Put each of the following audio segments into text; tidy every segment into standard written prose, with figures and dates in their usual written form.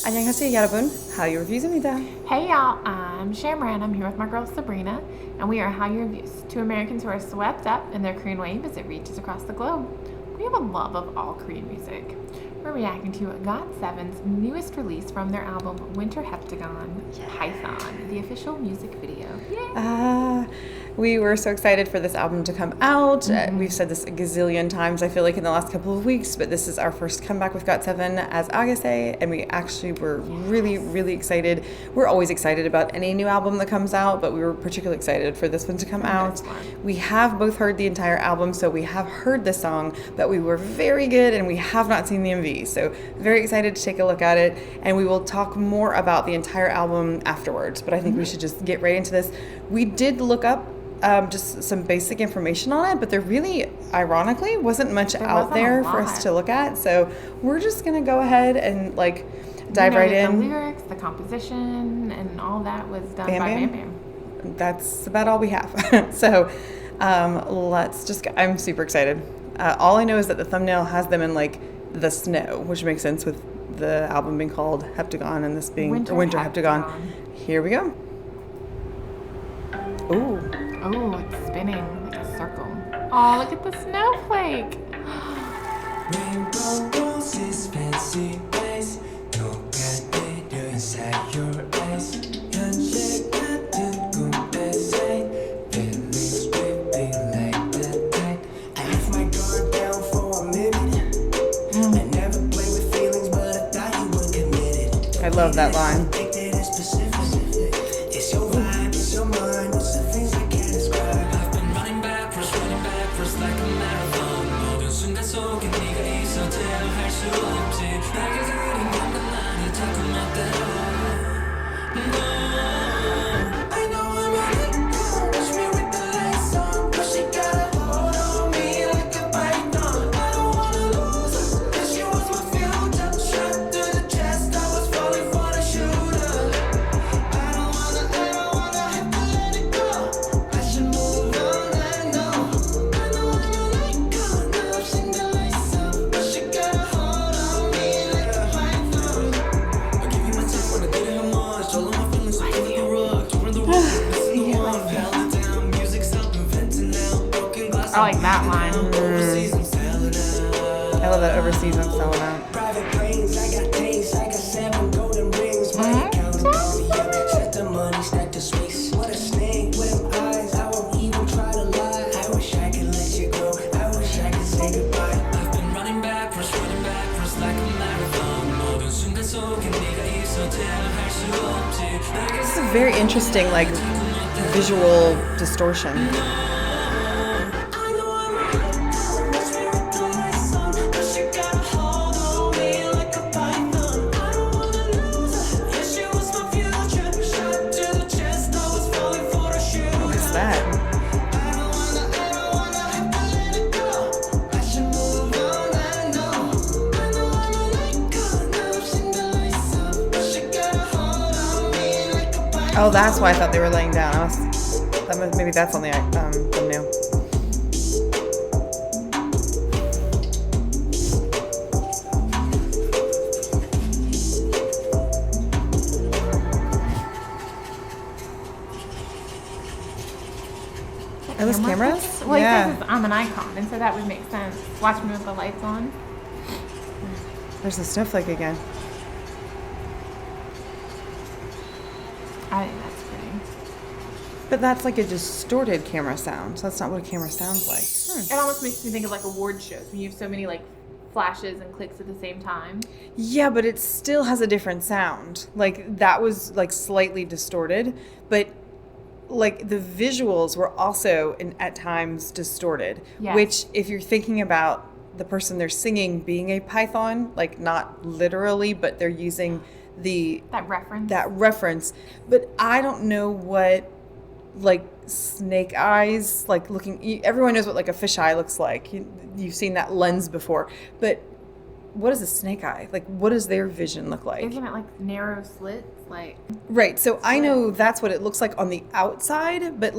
안녕하세요 여러분. Hallyu Reviews입니다. Hey y'all, I'm Shamran. I'm here with my girl Sabrina, and we are Hallyu Reviews, two Americans who are swept up in their Korean wave as it reaches across the globe. We have a love of all Korean music. We're reacting to GOT7's newest release from their album Winter Heptagon, Python, the official music video. Yay! We were so excited for this album to come out. We've said this a gazillion times, I feel like, in the last couple of weeks, but this is our first comeback with GOT7 as Agase, and we actually were really, really excited. We're always excited about any new album that comes out, but we were particularly excited for this one to come out. We have both heard the entire album, so we have heard the song, but we were very good, and we have not seen the MV, so very excited to take a look at it, and we will talk more about the entire album afterwards, but I think we should just get right into this. We did look up just some basic information on it, but there really, ironically, wasn't much out there for us to look at. So we're just gonna go ahead and dive right in. The lyrics, the composition, and all that was done by Bam Bam. That's about all we have. So let's just. I'm super excited. All I know is that the thumbnail has them in the snow, which makes sense with the album being called Heptagon and this being Winter Heptagon. Here we go. Ooh. Oh, it's spinning like a circle. Oh, look at the snowflake. Rainbow roses, fancy ways. 똑같아 inside your eyes. 현실 같은 꿈의 sight. Feelings sweeping like the tide. I left my guard down for a minute. I never play with feelings, but I thought you were committed. I love that line. It's your vibe, it's your mind. What's the things I can't describe? I've been running backwards like a marathon. 모든 순간 속에 네가 있어 대화할 수 없지. 내게 그린 것만 나를 자꾸 멋대로. I know I'm running down. Watch me with the lights on. But she got a hold on me like a python. I don't wanna lose her, 'cause she was my future. Shot to the chest, I was falling for the shooter. I don't wanna have to let it go. I should move on, I know. I know I'm let go. Now I've seen the lights up, but she got a hold on me like a python. I give you my time when I did it much. All of my feelings are in the rug. Turn the road, missing the one. Held it down, music's up, inventing now. Broken glass. I like that line. Overseas, I'm selling out. I love that overseas and selling out. Private planes, I got taste, I got 7 golden rings. Money counting, call me up. Set the money, stack the sweets. What a snake with them eyes, I won't even try to lie. I wish I could let you go, I wish I could say goodbye. I've been running backwards like a marathon. 모든 순간 속에 네가 있어 대화할 수 없지. This is a very interesting visual distortion. I know I'm running down, watch me with the lights on. But she got a hold on me like a python. I don't wanna lose her, yeah, she was my future. Shot to the chest, I was falling for the shooter. What is that? I don't wanna have to let it go. I should move on, I know. I know I'm let go. Now I've seen the lights up, but she got a hold on me like a python. Oh, that's why I thought they were laying down. Maybe that's on the thumbnail. Are those cameras? Well, he says I'm an icon, and so that would make sense. Watch me with the lights on. There's the snowflake again. I think that's pretty. But that's like a distorted camera sound. So that's not what a camera sounds like. It almost makes me think of award shows when you have so many flashes and clicks at the same time. Yeah, but it still has a different sound. That was slightly distorted, but the visuals were also at times distorted. Yes. Which, if you're thinking about the person they're singing being a python, not literally, but they're using that reference. But I don't know what snake eyes looking. Everyone knows what a fish eye looks like. You've seen that lens before, but what is a snake eye? What does their vision look like? Isn't it narrow slits? Right. So I know that's what it looks like on the outside, but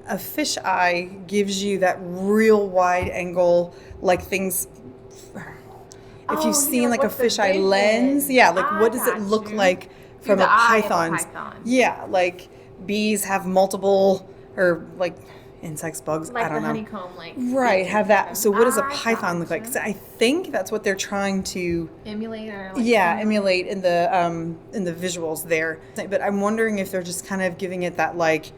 a fish eye gives you that real wide angle, things if Oh, you've seen like a what's the fisheye vision? lens, yeah, like I what does it got look you. like Through from the a eye of a python's? python. Yeah, like bees have multiple, or like insects, bugs, Like I the don't know. honeycomb, like Right, have that. So what does a I python look like? gotcha. So I think that's what they're trying to, Emulate or like yeah, simulate? emulate in the visuals there. But I'm wondering if they're just kind of giving it that like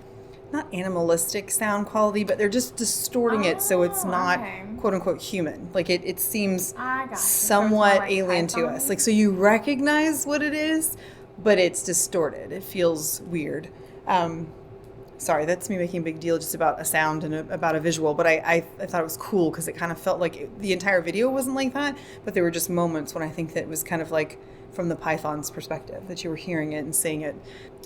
not animalistic sound quality, but they're just distorting it so it's Oh, not okay. quote unquote human. Like it seems I gotcha. So it's more somewhat like alien to us. Like so you recognize what it is, but it's distorted. It feels weird. Sorry, that's me making a big deal just about a sound and about a visual, but I thought it was cool because it kind of felt like the entire video wasn't like that, but there were just moments when I think that it was kind of like from the python's perspective that you were hearing it and seeing it.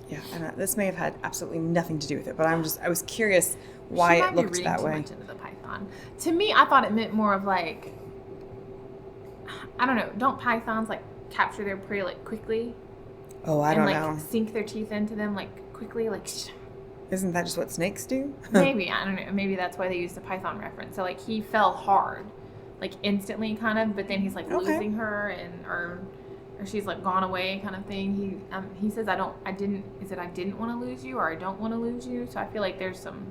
Yeah, and this may have had absolutely nothing to do with it, but I was curious why She it might be looked reading that too way. much into the python. To me, I thought it meant more of like, I don't know. Don't pythons like capture their prey like quickly Oh, I and don't like know. sink their teeth into them like quickly? Like Isn't that just what snakes do? maybe I don't know. Maybe that's why they used the python reference. So like he fell hard, like instantly, kind of. But then he's like Okay. losing her and or she's like gone away, kind of thing. He says I didn't want to lose you or I don't want to lose you. So I feel like there's some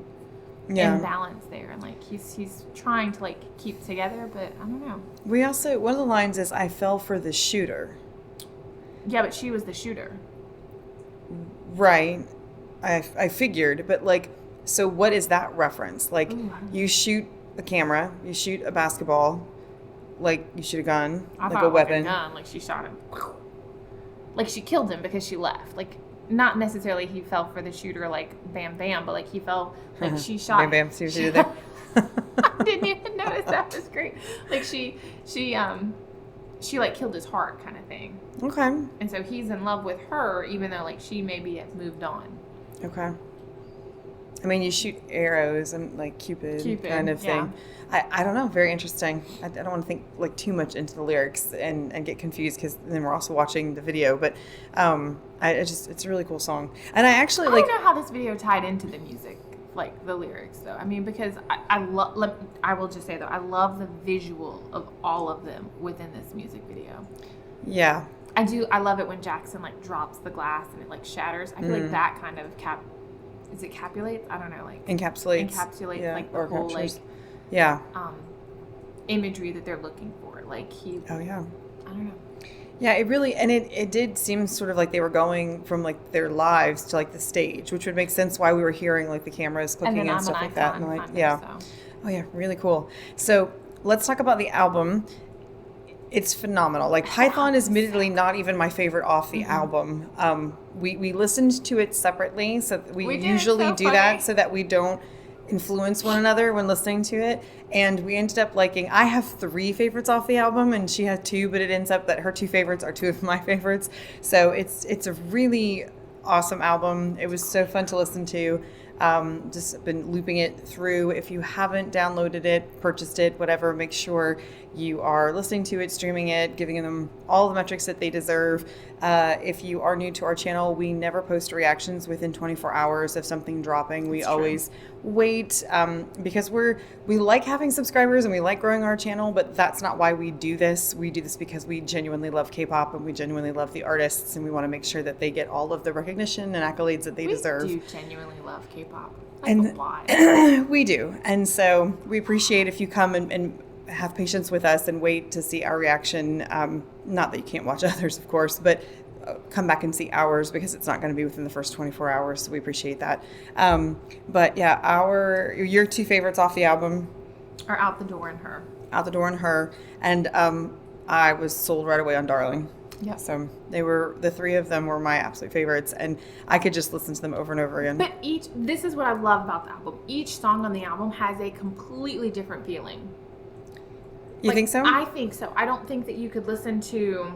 Yeah. imbalance there, and like he's trying to like keep together, but I don't know. We also, one of the lines is, I fell for the shooter. Yeah, but she was the shooter. Right. I figured, but like, so what is that reference? Like, Ooh, I don't you shoot a camera, you shoot a basketball, like you shoot a gun, I like thought a weapon. Like a gun, like she shot him. Like she killed him because she left. Like not necessarily he fell for the shooter like bam bam, but like he fell like she shot. Bam, bam. See what you did there? I didn't even notice. That was great. Like she like killed his heart, kind of thing. Okay. And so he's in love with her, even though like she maybe has moved on. Okay. I mean, you shoot arrows and like Cupid kind of thing. I don't know. Very interesting. I don't want to think like too much into the lyrics and get confused because then we're also watching the video. But it's a really cool song. And I actually I like. don't know how this video tied into the music, like the lyrics, though. I mean, because I will just say though, I love the visual of all of them within this music video. Yeah. I do. I love it when Jackson like drops the glass and it like shatters. I feel like that kind of capulates? I don't know, like Encapsulates. yeah, like the whole captures. like Yeah. imagery that they're looking for. Like he, Oh yeah. I don't know. Yeah, it really, and it did seem sort of like they were going from like their lives to like the stage, which would make sense why we were hearing like the cameras And clicking then and I'm stuff an like that. icon, And like, kind of, yeah. so. Oh yeah, really cool. So let's talk about the album. It's phenomenal. Like Python is admittedly not even my favorite off the album. We listened to it separately, so we We did, usually so do funny. that so that we don't influence one another when listening to it. And we ended up liking. I have 3 favorites off the album, and she has 2, but it ends up that her 2 favorites are 2 of my favorites. So it's a really awesome album. It was so fun to listen to. Just been looping it through. If you haven't downloaded it, purchased it, whatever, make sure you are listening to it, streaming it, giving them all the metrics that they deserve. If you are new to our channel, we never post reactions within 24 hours of something dropping. We always wait because we like having subscribers and we like growing our channel, but that's not why we do this. We do this because we genuinely love K-pop and we genuinely love the artists, and we want to make sure that they get all of the recognition and accolades that they deserve. We do genuinely love K-pop. Like And a lot. we do. And so we appreciate if you come and have patience with us and wait to see our reaction. Not that you can't watch others, of course, but come back and see ours because it's not going to be within the first 24 hours. So we appreciate that. But yeah, your 2 favorites off the album, Or Out the Door and Her. Out the Door and Her. And I was sold right away on Darling. Yeah. So the 3 of them were my absolute favorites, and I could just listen to them over and over again. But this is what I love about the album. Each song on the album has a completely different feeling. You think so? I think so. I don't think that you could listen to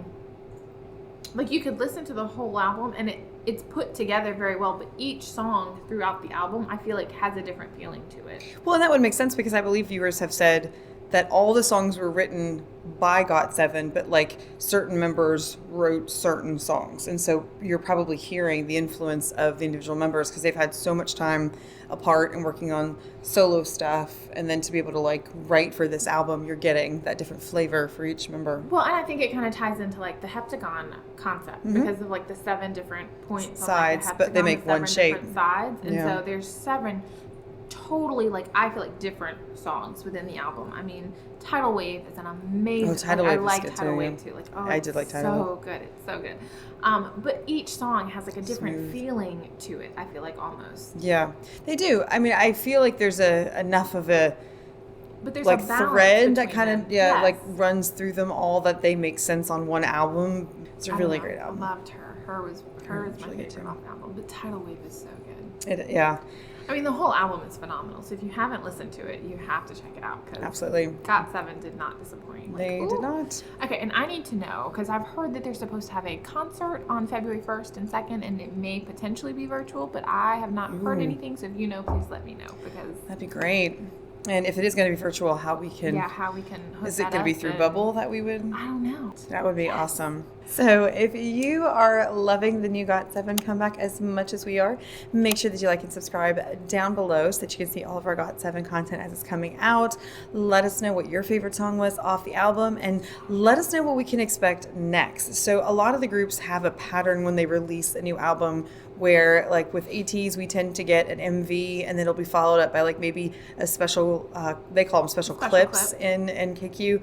the whole album and it's put together very well, but each song throughout the album I feel like has a different feeling to it. Well, and that would make sense because I believe viewers have said that all the songs were written by GOT7, but like certain members wrote certain songs. And so you're probably hearing the influence of the individual members because they've had so much time apart and working on solo stuff. And then to be able to like write for this album, you're getting that different flavor for each member. Well, and I think it kind of ties into like the heptagon concept because of like the 7 different points Sides, on, like, the but they heptagon, make the one 7 shape. different sides. And Yeah. so there's 7 totally, like, I feel like different songs within the album. I mean, Tidal Wave is an amazing. Oh, Tidal Wave I is like good Tidal too, Wave yeah. too. Like, oh, I did like Tidal so good. It's so good. But each song has like a different Smooth. feeling to it. I feel like almost. Yeah, they do. I mean, I feel like there's enough of a But there's like a balance thread that between kind them. of Yes. like runs through them all that they make sense on one album. It's a I really know. great album. I loved her. Her is my really good favorite too. off the album. But Tidal Wave is so good. Yeah, I mean, the whole album is phenomenal. So if you haven't listened to it, you have to check it out because absolutely. GOT7 did not disappoint. Like, They ooh. did not. Okay, and I need to know because I've heard that they're supposed to have a concert on February 1st and 2nd, and it may potentially be virtual, but I have not heard anything. So if you know, please let me know because That'd be great. And if it is going to be virtual, how we can? how we can. Hook Is it that going to be up through and- Bubble that we would? I don't know. That would be awesome. So if you are loving the new GOT7 comeback as much as we are, make sure that you like and subscribe down below so that you can see all of our GOT7 content as it's coming out. Let us know what your favorite song was off the album and let us know what we can expect next. So a lot of the groups have a pattern when they release a new album where like with ATs we tend to get an MV and then it'll be followed up by like maybe a special they call them special clips clip. in KQ,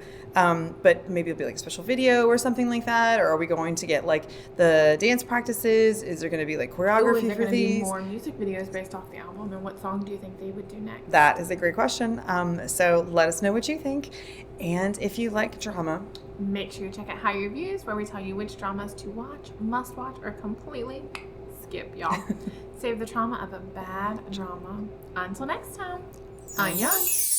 but maybe it'll be like a special video or something like that. Or are we going to get like the dance practices? Is there going to be like Ooh, is choreography there for going to be these? more music videos based off the album, and what song do you think they would do next? That is a great question. So let us know what you think, and if you like drama, Make sure you check out Hallyu Reviews, where we tell you which dramas to watch, must watch, or completely skip, y'all. Save the trauma of a bad drama. Until next time, annyeong.